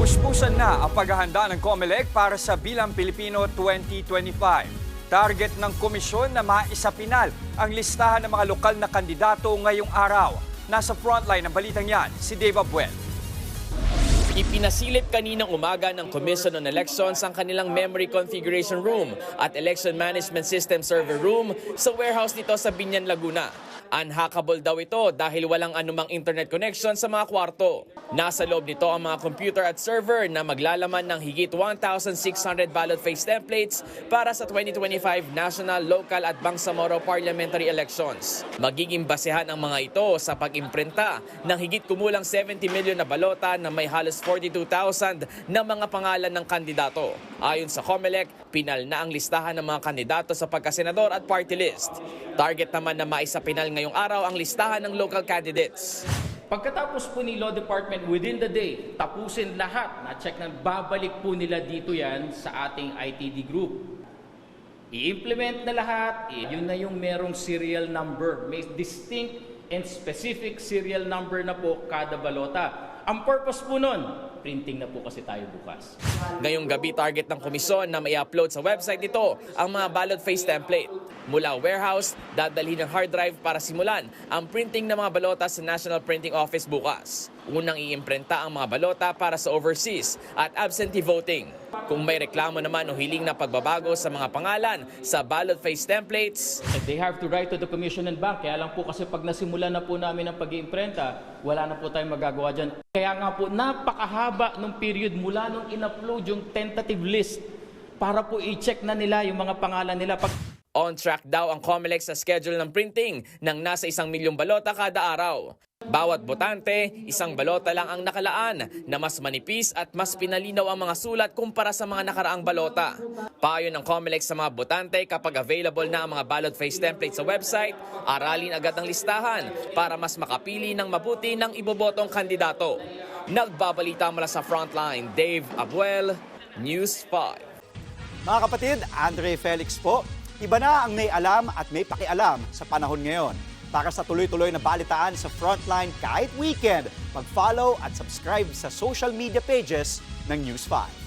Puspusan na ang paghahanda ng COMELEC para sa Bilang Pilipino 2025. Target ng komisyon na maisapinal ang listahan ng mga lokal na kandidato ngayong araw. Nasa frontline ng balitang yan, si Dave Abuel. Ipinasilip kaninang umaga ng Commission on Elections ang kanilang Memory Configuration Room at Election Management System Server Room sa warehouse nito sa Biñan, Laguna. Unhackable daw ito dahil walang anumang internet connection sa mga kwarto. Nasa loob nito ang mga computer at server na maglalaman ng higit 1,600 ballot face templates para sa 2025 national, local at Bangsamoro parliamentary elections. Magiging basehan ang mga ito sa pag-imprinta ng higit kumulang 70 milyon na balota na may halos 42,000 na mga pangalan ng kandidato. Ayon sa COMELEC, pinal na ang listahan ng mga kandidato sa pagkasenador at party list. Target naman na maisapinal ngayong araw ang listahan ng local candidates. Pagkatapos po ni Law Department within the day, tapusin lahat, na-check na babalik po nila dito yan sa ating ITD group. I-implement na lahat, yun na yung merong serial number. May distinct and specific serial number na po kada balota. Ang purpose po nun, printing na po kasi tayo bukas. Ngayong gabi, target ng komisyon na may upload sa website nito ang mga ballot face template. Mula warehouse, dadalhin ng hard drive para simulan ang printing ng mga balota sa National Printing Office bukas. Unang iimprenta ang mga balota para sa overseas at absentee voting. Kung may reklamo naman o hiling na pagbabago sa mga pangalan sa ballot face templates, They have to write to the Commission and Bank. Kaya lang po kasi pag nasimulan na po namin ang pag-iimprenta, wala na po tayong magagawa dyan. Kaya nga po, napakahaba nung period mula nung in-upload yung tentative list para po i-check na nila yung mga pangalan nila. on track daw ang COMELEC sa schedule ng printing ng nasa 1 milyong balota kada araw. Bawat botante, isang balota lang ang nakalaan na mas manipis at mas pinalinaw ang mga sulat kumpara sa mga nakaraang balota. Payo ng COMELEC sa mga botante kapag available na ang mga ballot face template sa website, aralin agad ang listahan para mas makapili ng mabuti ng ibobotong kandidato. Nagbabalita mula sa Frontline, Dave Abuel, News 5. Mga kapatid, Andre Felix po. Iba na ang may alam at may pakialam sa panahon ngayon. Para sa tuloy-tuloy na balitaan sa Frontline kahit weekend, mag-follow at subscribe sa social media pages ng News 5.